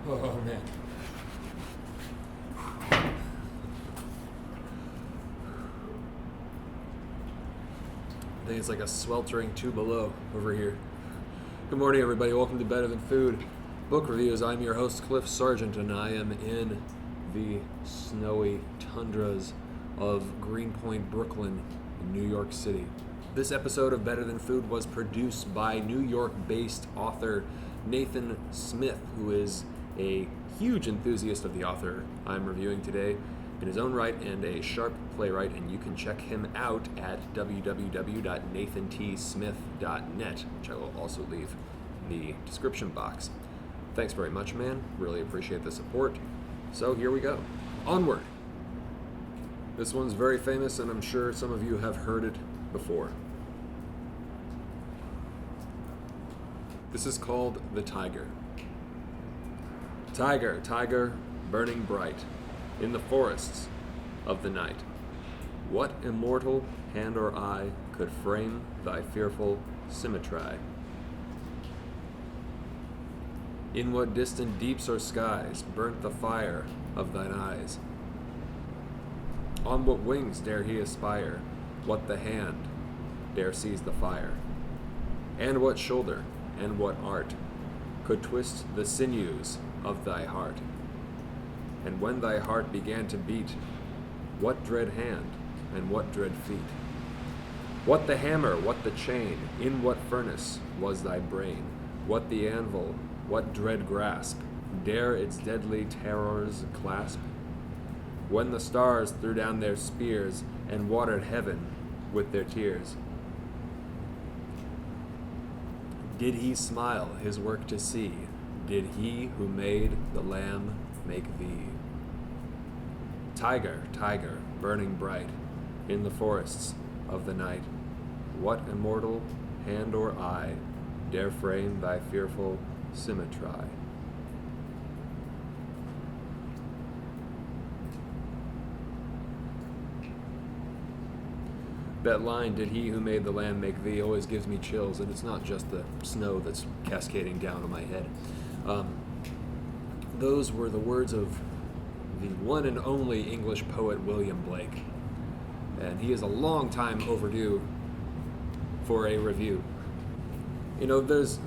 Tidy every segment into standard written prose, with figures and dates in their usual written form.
Oh man. I think it's like a sweltering 2 below over here. Good morning, everybody. Welcome to Better Than Food Book Reviews. I'm your host, Cliff Sargent, and I am in the snowy tundras of Greenpoint, Brooklyn, in New York City. This episode of Better Than Food was produced by New York-based author Nathan Smith, who is a huge enthusiast of the author I'm reviewing today in his own right and a sharp playwright, and you can check him out at www.nathantsmith.net, which I will also leave in the description box. Thanks very much, man. Really appreciate the support. So here we go. Onward. This one's very famous, and I'm sure some of you have heard it before. This is called The Tiger. Tiger, tiger, burning bright in the forests of the night. What immortal hand or eye could frame thy fearful symmetry? In what distant deeps or skies burnt the fire of thine eyes? On what wings dare he aspire? What the hand dare seize the fire? And what shoulder and what art could twist the sinews of thy heart? And when thy heart began to beat, what dread hand and what dread feet? What the hammer, what the chain, in what furnace was thy brain? What the anvil, what dread grasp, dare its deadly terrors clasp? When the stars threw down their spears and watered heaven with their tears, did he smile his work to see? Did he who made the lamb make thee? Tiger, tiger, burning bright in the forests of the night, what immortal hand or eye dare frame thy fearful symmetry? That line, did he who made the lamb make thee, always gives me chills, and it's not just the snow that's cascading down on my head. Those were the words of the one and only English poet William Blake, and he is a long time overdue for a review. You know, there's,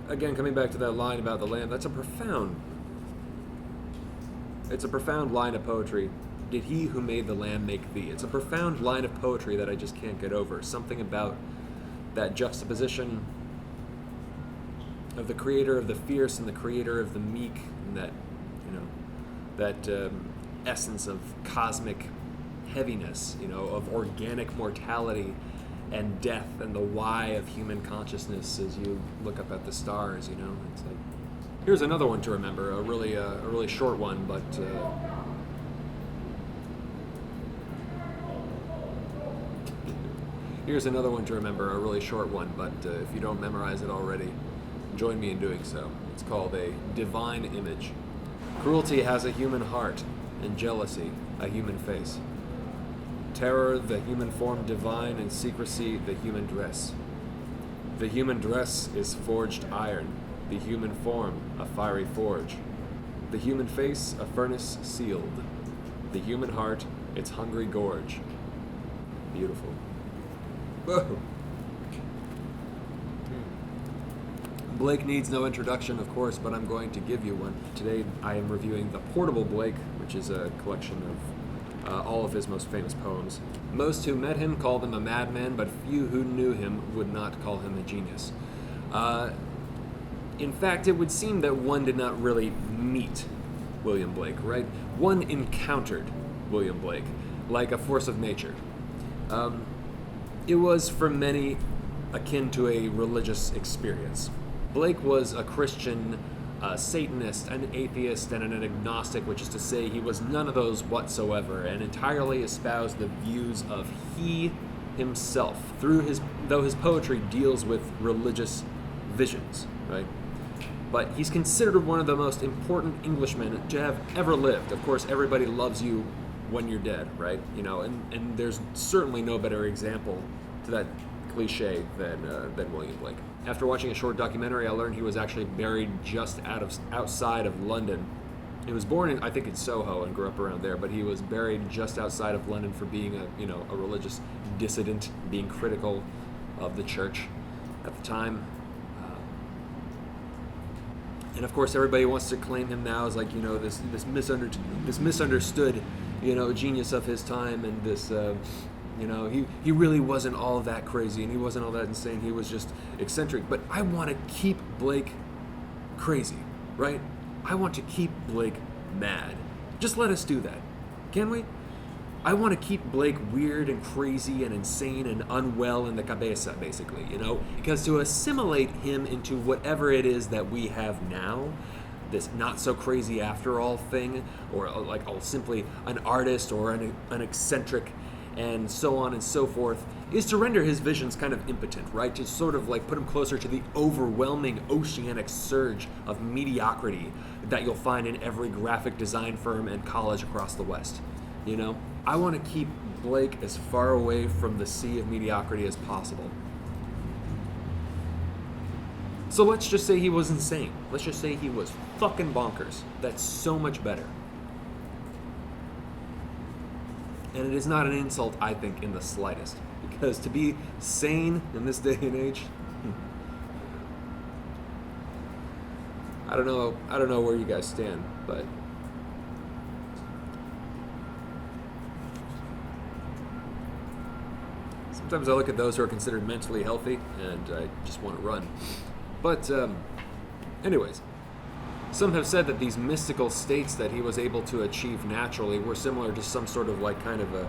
again, coming back to that line about the lamb, it's a profound line of poetry. Did he who made the lamb make thee? It's a profound line of poetry that I just can't get over. Something about that juxtaposition of the creator of the fierce and the creator of the meek, and that, that essence of cosmic heaviness, of organic mortality and death, and the why of human consciousness as you look up at the stars. It's like, here's another one to remember, a really short one, but here's another one to remember, a really short one, but if you don't memorize it already, join me in doing so. It's called A Divine Image. Cruelty has a human heart, and jealousy a human face. Terror, the human form divine, and secrecy, the human dress. The human dress is forged iron, the human form a fiery forge. The human face a furnace sealed, the human heart its hungry gorge. Beautiful. Whoa. Blake needs no introduction, of course, but I'm going to give you one. Today I am reviewing The Portable Blake, which is a collection of all of his most famous poems. Most who met him called him a madman, but few who knew him would not call him a genius. In fact, it would seem that one did not really meet William Blake, right? One encountered William Blake, like a force of nature. It was, for many, akin to a religious experience. Blake was a Christian, a Satanist, an atheist, and an agnostic, which is to say he was none of those whatsoever, and entirely espoused the views of he himself, though his poetry deals with religious visions, right? But he's considered one of the most important Englishmen to have ever lived. Of course, everybody loves you when you're dead, right? And there's certainly no better example to that cliche than William Blake. After watching a short documentary, I learned he was actually buried just outside of London. He was born in, I think, in Soho and grew up around there, but he was buried just outside of London for being a religious dissident, being critical of the church at the time. And of course, everybody wants to claim him now as this misunderstood, genius of his time, and this, he really wasn't all that crazy, and he wasn't all that insane. He was just eccentric. But I want to keep Blake crazy, right? I want to keep Blake mad. Just let us do that, can we? I want to keep Blake weird and crazy and insane and unwell in the cabeza, basically, because to assimilate him into whatever it is that we have now, this not so crazy after all thing, or simply an artist or an eccentric and so on and so forth, is to render his visions kind of impotent, right? To sort of put him closer to the overwhelming oceanic surge of mediocrity that you'll find in every graphic design firm and college across the West, I want to keep Blake as far away from the sea of mediocrity as possible. So let's just say he was insane. Let's just say he was fucking bonkers. That's so much better. And it is not an insult, I think, in the slightest. Because to be sane in this day and age, I don't know where you guys stand, but sometimes I look at those who are considered mentally healthy, and I just want to run. But anyways, some have said that these mystical states that he was able to achieve naturally were similar to some sort of kind of a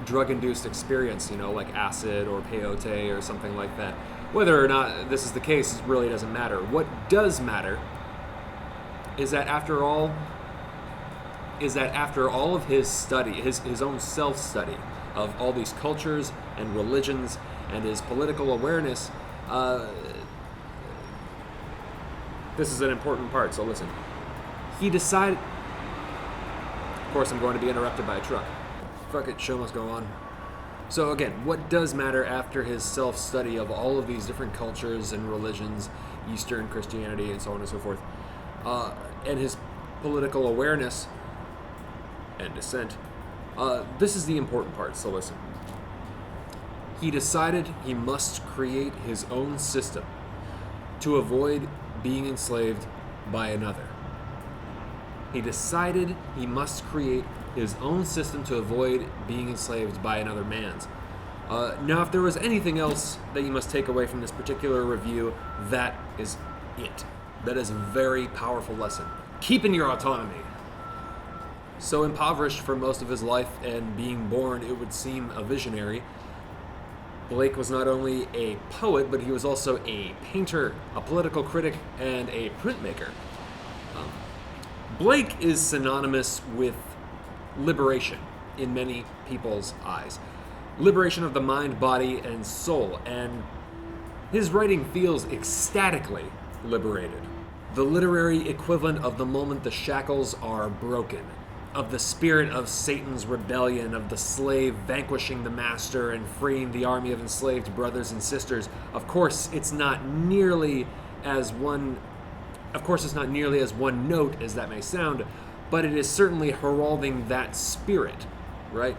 drug-induced experience, like acid or peyote or something like that. Whether or not this is the case really doesn't matter. What does matter is that after all of his study, his own self-study of all these cultures and religions and his political awareness, this is an important part, so listen. He decided... Of course, I'm going to be interrupted by a truck. Fuck it, show must go on. So again, what does matter after his self-study of all of these different cultures and religions, Eastern Christianity and so on and so forth, and his political awareness and dissent, this is the important part, so listen. He decided he must create his own system to avoid being enslaved by another. He decided he must create his own system to avoid being enslaved by another man's. Now, if there was anything else that you must take away from this particular review, that is it. That is a very powerful lesson. Keeping your autonomy. So impoverished for most of his life and being born, it would seem, a visionary, Blake was not only a poet, but he was also a painter, a political critic, and a printmaker. Blake is synonymous with liberation in many people's eyes. Liberation of the mind, body, and soul, and his writing feels ecstatically liberated. The literary equivalent of the moment the shackles are broken, of the spirit of Satan's rebellion, of the slave vanquishing the master and freeing the army of enslaved brothers and sisters. Of course, it's not nearly as one note as that may sound, but it is certainly heralding that spirit, right,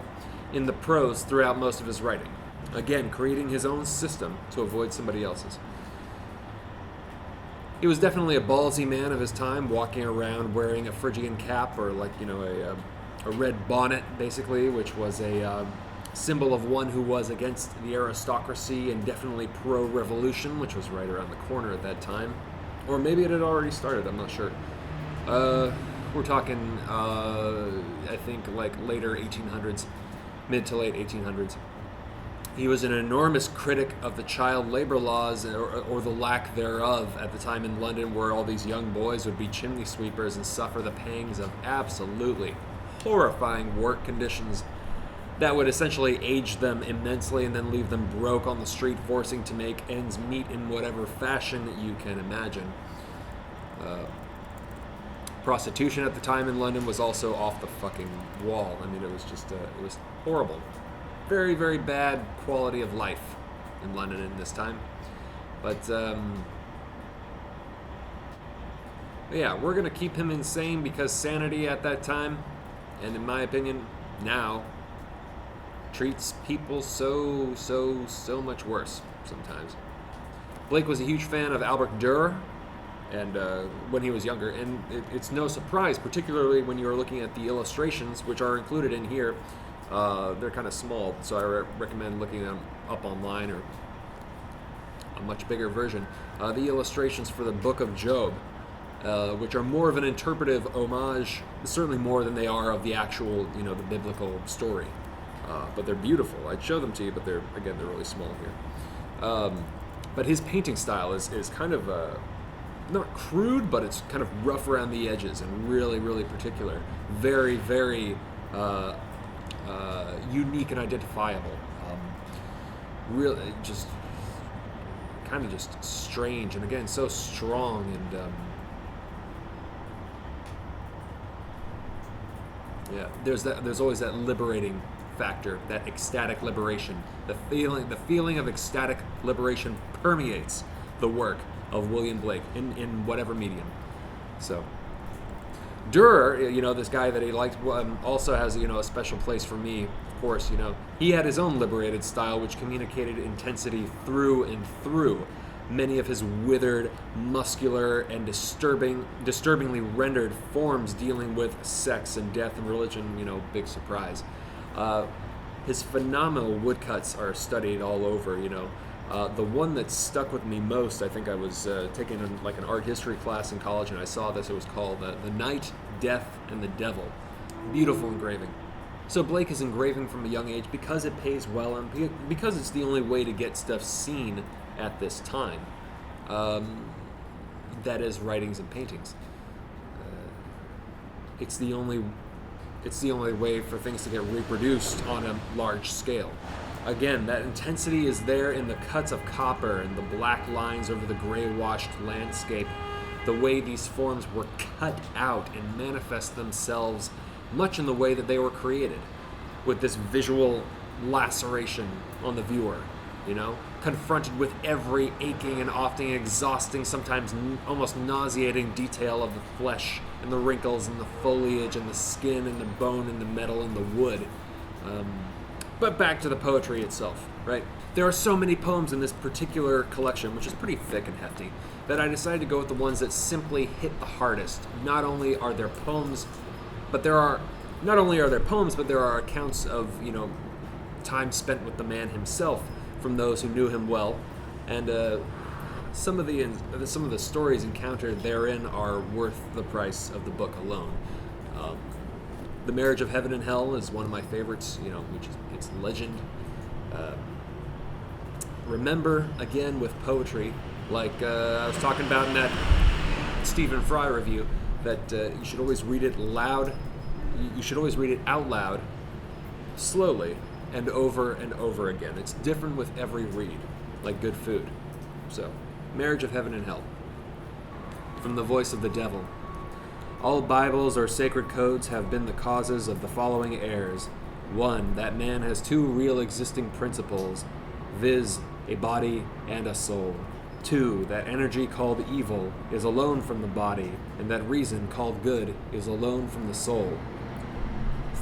in the prose throughout most of his writing. Again, creating his own system to avoid somebody else's. He was definitely a ballsy man of his time, walking around wearing a Phrygian cap or a red bonnet, basically, which was a symbol of one who was against the aristocracy and definitely pro-revolution, which was right around the corner at that time. Or maybe it had already started, I'm not sure. We're talking, I think, later 1800s, mid to late 1800s. He was an enormous critic of the child labor laws, or the lack thereof, at the time in London, where all these young boys would be chimney sweepers and suffer the pangs of absolutely horrifying work conditions that would essentially age them immensely and then leave them broke on the street, forcing to make ends meet in whatever fashion that you can imagine. Prostitution at the time in London was also off the fucking wall. I mean, it was just, it was horrible. Very, very bad quality of life in London in this time. But yeah, we're going to keep him insane because sanity at that time, and in my opinion, now, treats people so much worse sometimes. Blake was a huge fan of Albert Dürer, and when he was younger, and it's no surprise, particularly when you're looking at the illustrations, which are included in here. They're kind of small, so I recommend looking them up online or a much bigger version. The illustrations for the Book of Job, which are more of an interpretive homage, certainly more than they are of the actual, the biblical story. But they're beautiful. I'd show them to you, but they're really small here. But his painting style is kind of not crude, but it's kind of rough around the edges and really particular. Very, very unique and identifiable. Really, just kind of just strange, and again, so strong and. Yeah, there's always that liberating factor, that ecstatic liberation. The feeling of ecstatic liberation permeates the work of William Blake in whatever medium. So, Dürer, this guy that he liked, also has a special place for me. Of course, he had his own liberated style, which communicated intensity through and through. Many of his withered, muscular, and disturbingly rendered forms dealing with sex and death and religion, big surprise. His phenomenal woodcuts are studied all over, The one that stuck with me most, I think I was taking an art history class in college, and I saw this. It was called The Night, Death, and the Devil. Beautiful engraving. So Blake is engraving from a young age because it pays well and because it's the only way to get stuff seen at this time. That is writings and paintings. It's the only way for things to get reproduced on a large scale. Again, that intensity is there in the cuts of copper and the black lines over the gray-washed landscape, the way these forms were cut out and manifest themselves much in the way that they were created, with this visual laceration on the viewer, confronted with every aching and often exhausting, sometimes almost nauseating detail of the flesh and the wrinkles and the foliage and the skin and the bone and the metal and the wood. But back to the poetry itself, right? There are so many poems in this particular collection, which is pretty thick and hefty, that I decided to go with the ones that simply hit the hardest. Not only are there poems, but there are accounts of, time spent with the man himself from those who knew him well, and some of the stories encountered therein are worth the price of the book alone. The Marriage of Heaven and Hell is one of my favorites, it's legend. Remember, again, with poetry, like I was talking about in that Stephen Fry review, that you should always read it loud. You should always read it out loud, slowly, and over again. It's different with every read, like good food. So, Marriage of Heaven and Hell. From the voice of the devil. All Bibles or sacred codes have been the causes of the following errors. 1. That man has two real existing principles, viz., a body and a soul. 2. That energy called evil is alone from the body, and that reason called good is alone from the soul.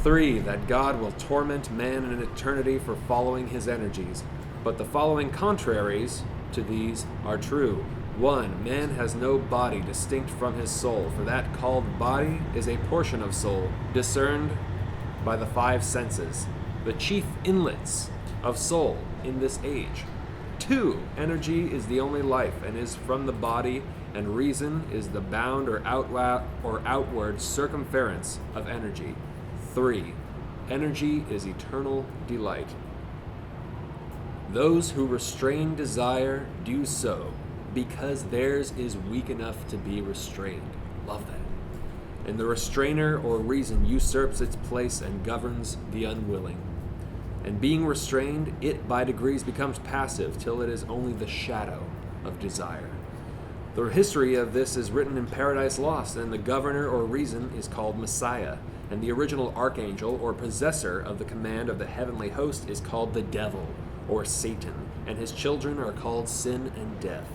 3. That God will torment man in eternity for following his energies, but the following contraries to these are true. 1. Man has no body distinct from his soul, for that called body is a portion of soul, discerned by the 5 senses, the chief inlets of soul in this age. 2. Energy is the only life, and is from the body, and reason is the bound or outward circumference of energy. 3. Energy is eternal delight. Those who restrain desire do so, because theirs is weak enough to be restrained. Love that. And the restrainer or reason usurps its place and governs the unwilling. And being restrained, it by degrees becomes passive till it is only the shadow of desire. The history of this is written in Paradise Lost, and the governor or reason is called Messiah, and the original archangel or possessor of the command of the heavenly host is called the devil or Satan, and his children are called sin and death.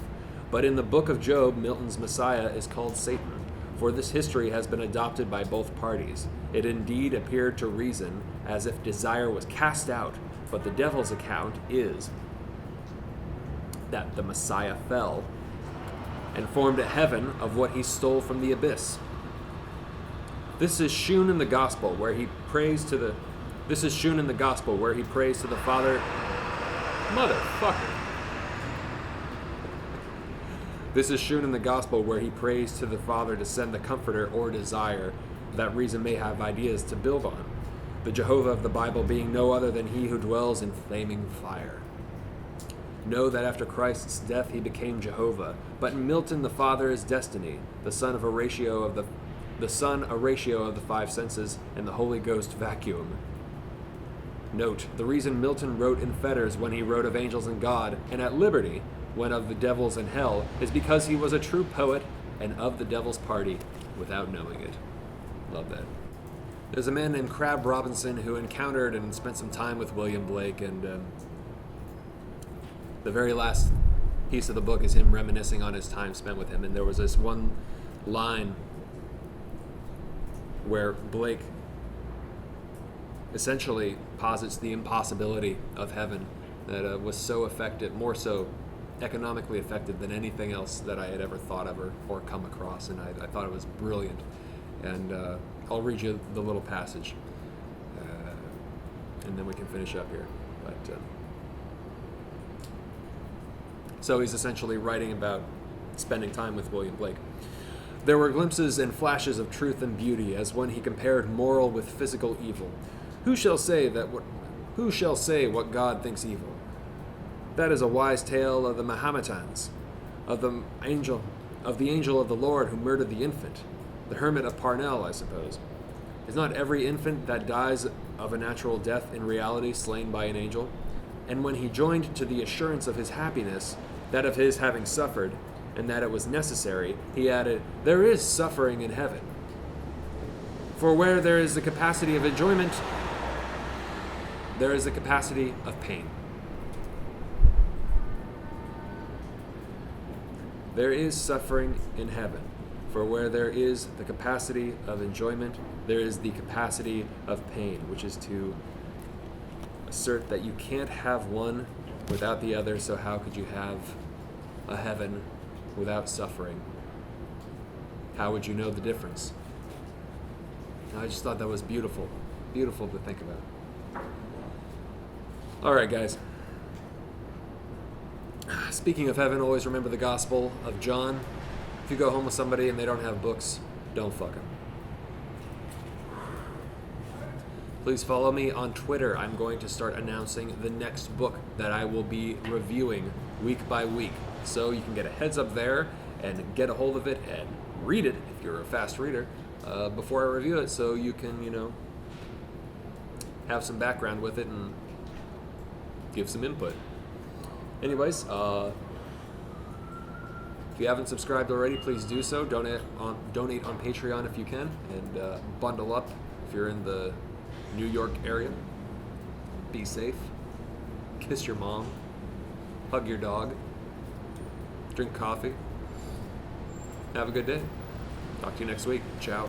But in the book of Job, Milton's Messiah is called Satan, for this history has been adopted by both parties. It indeed appeared to reason as if desire was cast out, but the devil's account is that the Messiah fell and formed a heaven of what he stole from the abyss. This is shewn in the gospel where he prays to the Father. Motherfucker. This is shewn in the gospel where he prays to the Father to send the comforter or desire that reason may have ideas to build on. The Jehovah of the Bible being no other than he who dwells in flaming fire. Know that after Christ's death he became Jehovah, but in Milton the Father is destiny, the Son a ratio of the five senses, and the Holy Ghost vacuum. Note, the reason Milton wrote in fetters when he wrote of angels and God, and at liberty when of the devils and hell, is because he was a true poet and of the devil's party without knowing it. Love that. There's a man named Crab Robinson who encountered and spent some time with William Blake, and the very last piece of the book is him reminiscing on his time spent with him. And there was this one line where Blake essentially posits the impossibility of heaven that was so effective, more so economically effective than anything else that I had ever thought of or come across. And I thought it was brilliant. And I'll read you the little passage, and then we can finish up here. But so he's essentially writing about spending time with William Blake. There were glimpses and flashes of truth and beauty, as when he compared moral with physical evil. Who shall say what God thinks evil? That is a wise tale of the Mahometans, of the angel of the Lord who murdered the infant, the hermit of Parnell, I suppose. Is not every infant that dies of a natural death in reality slain by an angel? And when he joined to the assurance of his happiness, that of his having suffered, and that it was necessary, he added, there is suffering in heaven. For where there is the capacity of enjoyment, there is the capacity of pain. There is suffering in heaven. For where there is the capacity of enjoyment, there is the capacity of pain, which is to assert that you can't have one without the other, so how could you have a heaven without suffering? How would you know the difference? I just thought that was beautiful. Beautiful to think about. All right, guys. Speaking of heaven, always remember the Gospel of John. If you go home with somebody and they don't have books, don't fuck them. Please follow me on Twitter. I'm going to start announcing the next book that I will be reviewing week by week. So you can get a heads up there and get a hold of it and read it, if you're a fast reader, before I review it, so you can, have some background with it and give some input. Anyways, if you haven't subscribed already, please do so. Donate on Patreon if you can, and bundle up if you're in the New York area. Be safe. Kiss your mom. Hug your dog. Drink coffee. Have a good day. Talk to you next week. Ciao.